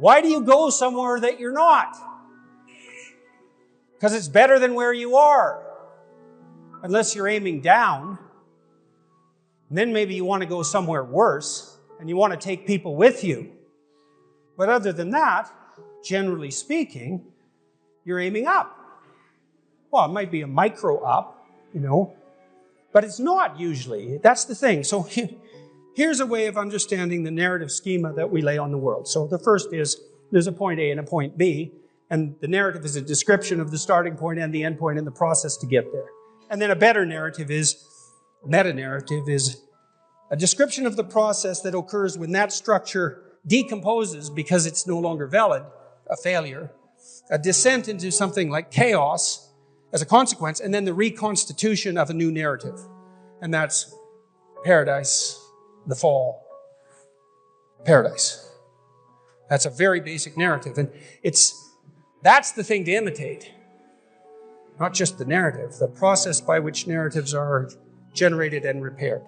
Why do you go somewhere that you're not? Because it's better than where you are. Unless you're aiming down. And then maybe you want to go somewhere worse, and you want to take people with you. But other than that, generally speaking, you're aiming up. Well, it might be a micro up, but it's not usually. That's the thing. So here's a way of understanding the narrative schema that we lay on the world. So the first is, there's a point A and a point B, and the narrative is a description of the starting point and the end point and the process to get there. And then a better narrative is, meta-narrative is a description of the process that occurs when that structure decomposes because it's no longer valid, a failure, a descent into something like chaos as a consequence, and then the reconstitution of a new narrative. And that's paradise, the fall, paradise. That's a very basic narrative. And that's the thing to imitate. Not just the narrative, the process by which narratives are generated and repaired.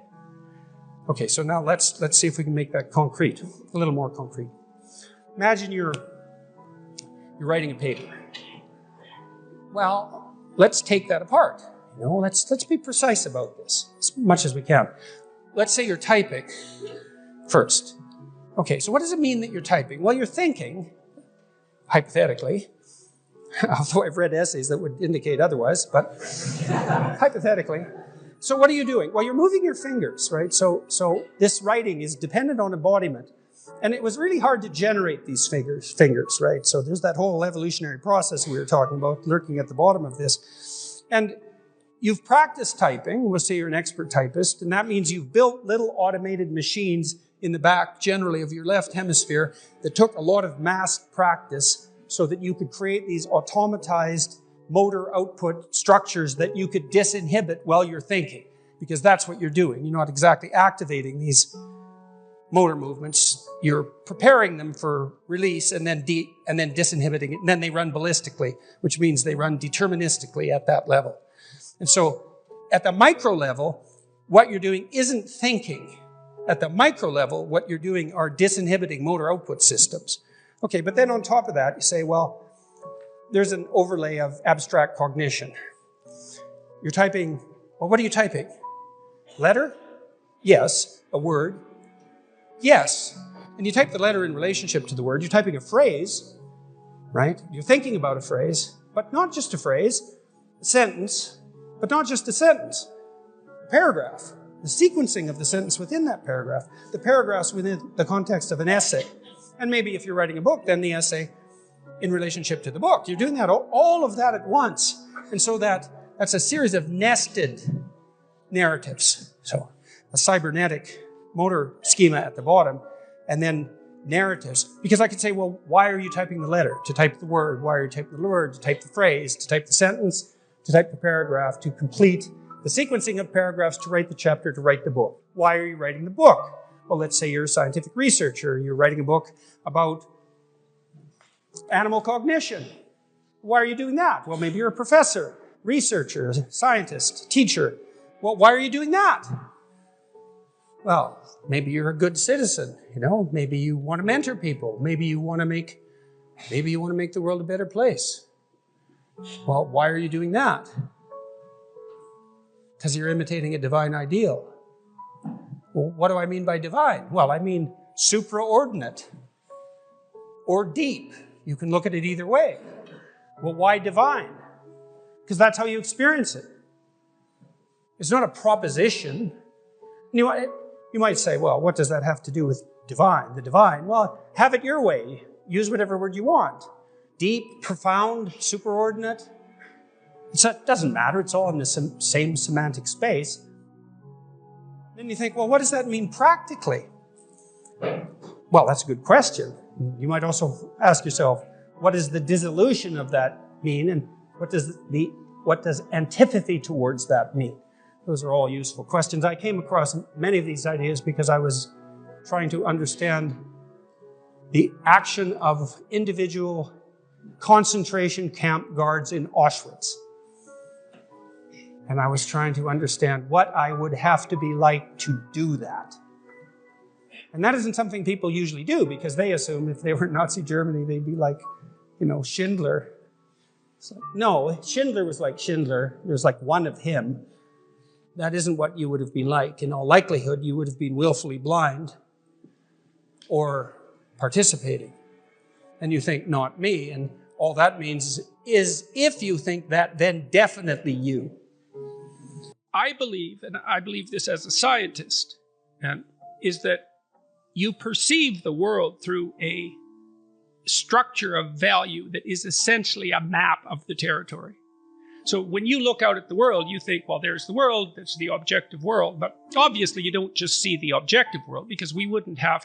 Okay, so now let's see if we can make that concrete, a little more concrete. Imagine you're writing a paper. Well, let's take that apart. Let's be precise about this as much as we can. Let's say you're typing first. Okay, so what does it mean that you're typing? Well, you're thinking, hypothetically, although I've read essays that would indicate otherwise, but hypothetically. So what are you doing? Well, you're moving your fingers, right? So this writing is dependent on embodiment. And it was really hard to generate these fingers, right? So there's that whole evolutionary process we were talking about lurking at the bottom of this. And you've practiced typing. We'll say you're an expert typist, and that means you've built little automated machines in the back, generally of your left hemisphere, that took a lot of massed practice so that you could create these automatized motor output structures that you could disinhibit while you're thinking, because that's what you're doing. You're not exactly activating these motor movements. You're preparing them for release and then disinhibiting it, and then they run ballistically, which means they run deterministically at that level. And so at the micro level, what you're doing isn't thinking. At the micro level, what you're doing are disinhibiting motor output systems. Okay, but then on top of that, you say, well, there's an overlay of abstract cognition. You're typing, well, what are you typing? Letter? Yes. A word? Yes. And you type the letter in relationship to the word. You're typing a phrase, right? You're thinking about a phrase, but not just a phrase, a sentence, but not just a sentence, a paragraph, the sequencing of the sentence within that paragraph, the paragraphs within the context of an essay. And maybe if you're writing a book, then the essay in relationship to the book. You're doing that, all of that at once. And so that's a series of nested narratives. So a cybernetic motor schema at the bottom, and then narratives. Because I could say, well, why are you typing the letter? To type the word. Why are you typing the word? To type the phrase, to type the sentence, to type the paragraph, to complete the sequencing of paragraphs, to write the chapter, to write the book. Why are you writing the book? Well, let's say you're a scientific researcher. You're writing a book about animal cognition. Why are you doing that? Well, maybe you're a professor, researcher, scientist, teacher. Well, why are you doing that? Well, maybe you're a good citizen, maybe you want to mentor people. Maybe you want to make the world a better place. Well, why are you doing that? Because you're imitating a divine ideal. Well, what do I mean by divine? Well, I mean supraordinate or deep. You can look at it either way. Well, why divine? Because that's how you experience it. It's not a proposition. You might say, well, what does that have to do with divine? The divine? Well, have it your way. Use whatever word you want. Deep, profound, superordinate. It doesn't matter. It's all in the same semantic space. Then you think, well, what does that mean practically? Well, that's a good question. You might also ask yourself, what does the dissolution of that mean? And what does antipathy towards that mean? Those are all useful questions. I came across many of these ideas because I was trying to understand the action of individual concentration camp guards in Auschwitz. And I was trying to understand what I would have to be like to do that. And that isn't something people usually do because they assume if they were in Nazi Germany, they'd be like, Schindler. So, no, Schindler was like Schindler. There's like one of him. That isn't what you would have been like. In all likelihood, you would have been willfully blind or participating. And you think, not me. And all that means is if you think that, then definitely you. I believe, and I believe this as a scientist, is that you perceive the world through a structure of value that is essentially a map of the territory. So when you look out at the world, you think, well, there's the world, there's the objective world. But obviously, you don't just see the objective world because we wouldn't have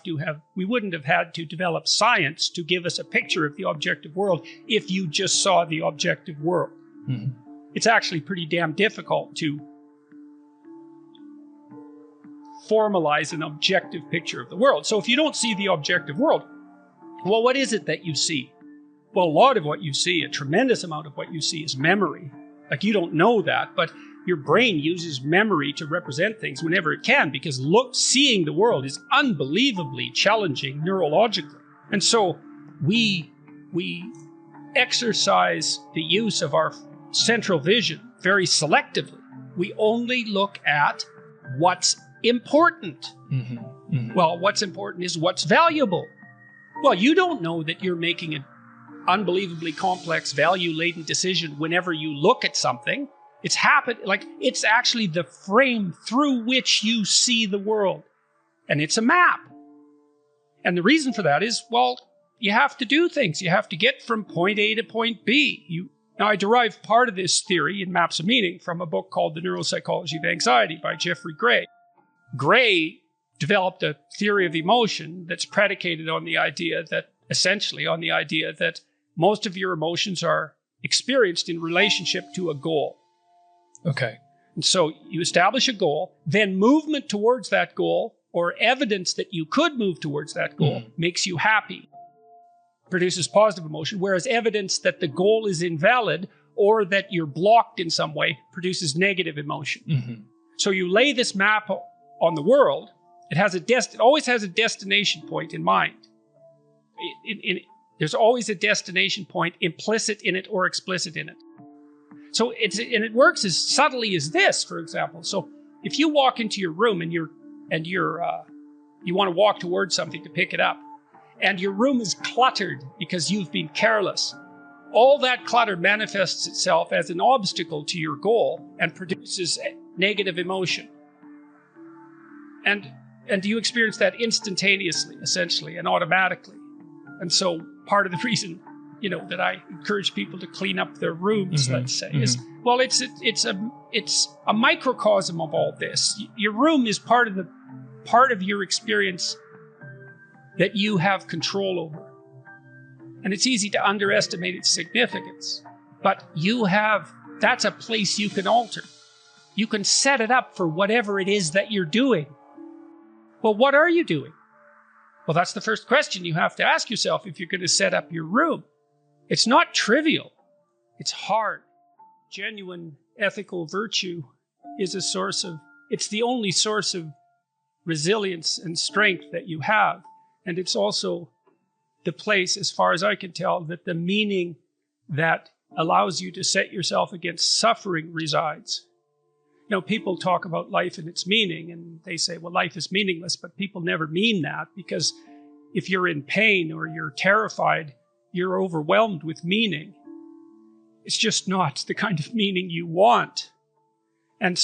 had to develop science to give us a picture of the objective world if you just saw the objective world. Mm-hmm. It's actually pretty damn difficult to formalize an objective picture of the world. So if you don't see the objective world, well, what is it that you see? Well, a lot of what you see, a tremendous amount of what you see is memory. Like you don't know that, but your brain uses memory to represent things whenever it can because seeing the world is unbelievably challenging neurologically. And so we exercise the use of our central vision very selectively. We only look at what's important. Mm-hmm. Mm-hmm. Well, what's important is what's valuable. Well, you don't know that you're making an unbelievably complex, value-laden decision whenever you look at something. It's actually the frame through which you see the world. And it's a map. And the reason for that is, well, you have to do things. You have to get from point A to point B. Now, I derive part of this theory in Maps of Meaning from a book called The Neuropsychology of Anxiety by Jeffrey Gray. Gray developed a theory of emotion that's predicated on the idea that most of your emotions are experienced in relationship to a goal. Okay. And so you establish a goal, then movement towards that goal or evidence that you could move towards that goal makes you happy, produces positive emotion, whereas evidence that the goal is invalid or that you're blocked in some way produces negative emotion. Mm-hmm. So you lay this map on the world. It always has a destination point in mind. There's always a destination point implicit in it or explicit in it. So it works as subtly as this, for example. So if you walk into your room and you want to walk towards something to pick it up, and your room is cluttered because you've been careless, all that clutter manifests itself as an obstacle to your goal and produces negative emotion. And you experience that instantaneously, essentially, and automatically. And so part of the reason, that I encourage people to clean up their rooms, let's say, is, well, it's a microcosm of all this. Your room is part of your experience that you have control over. And it's easy to underestimate its significance. But that's a place you can alter. You can set it up for whatever it is that you're doing. Well, what are you doing? Well, that's the first question you have to ask yourself if you're going to set up your room. It's not trivial. It's hard. Genuine ethical virtue is it's the only source of resilience and strength that you have. And it's also the place, as far as I can tell, that the meaning that allows you to set yourself against suffering resides. People talk about life and its meaning, and they say, well, life is meaningless, but people never mean that, because if you're in pain or you're terrified, you're overwhelmed with meaning. It's just not the kind of meaning you want. And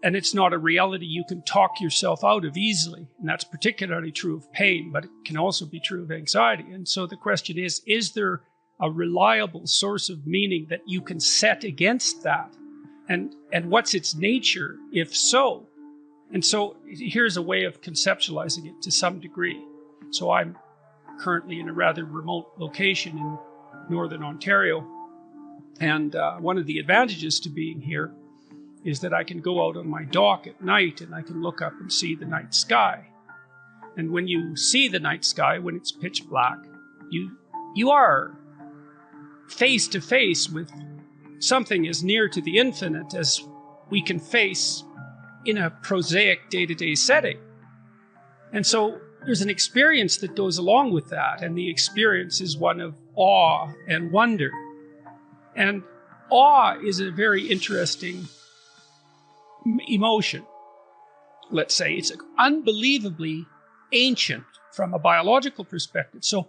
it's not a reality you can talk yourself out of easily. And that's particularly true of pain, but it can also be true of anxiety. And so the question is there a reliable source of meaning that you can set against that? And what's its nature, if so? And so here's a way of conceptualizing it to some degree. So I'm currently in a rather remote location in northern Ontario. And one of the advantages to being here is that I can go out on my dock at night and I can look up and see the night sky. And when you see the night sky, when it's pitch black, you are face to face with something as near to the infinite as we can face in a prosaic day-to-day setting. And so there's an experience that goes along with that, and the experience is one of awe and wonder. And awe is a very interesting emotion. Let's say it's unbelievably ancient from a biological perspective. So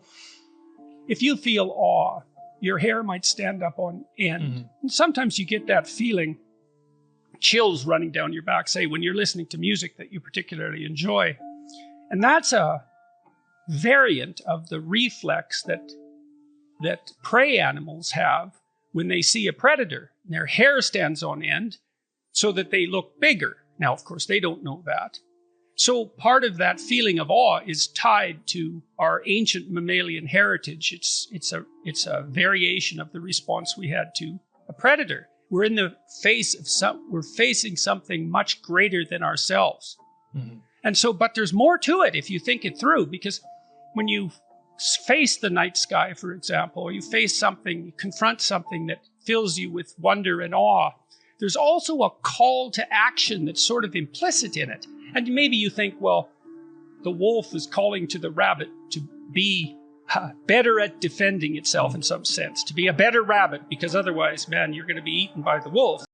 if you feel awe, your hair might stand up on end. Mm-hmm. And sometimes you get that feeling, chills running down your back, say when you're listening to music that you particularly enjoy. And that's a variant of the reflex that prey animals have when they see a predator. Their hair stands on end so that they look bigger. Now, of course, they don't know that. So part of that feeling of awe is tied to our ancient mammalian heritage. It's a variation of the response we had to a predator. We're in the face of we're facing something much greater than ourselves. Mm-hmm. And so, but there's more to it if you think it through, because when you face the night sky, for example, or you face something, you confront something that fills you with wonder and awe, there's also a call to action that's sort of implicit in it. And maybe you think, well, the wolf is calling to the rabbit to be better at defending itself in some sense, to be a better rabbit, because otherwise, man, you're going to be eaten by the wolf.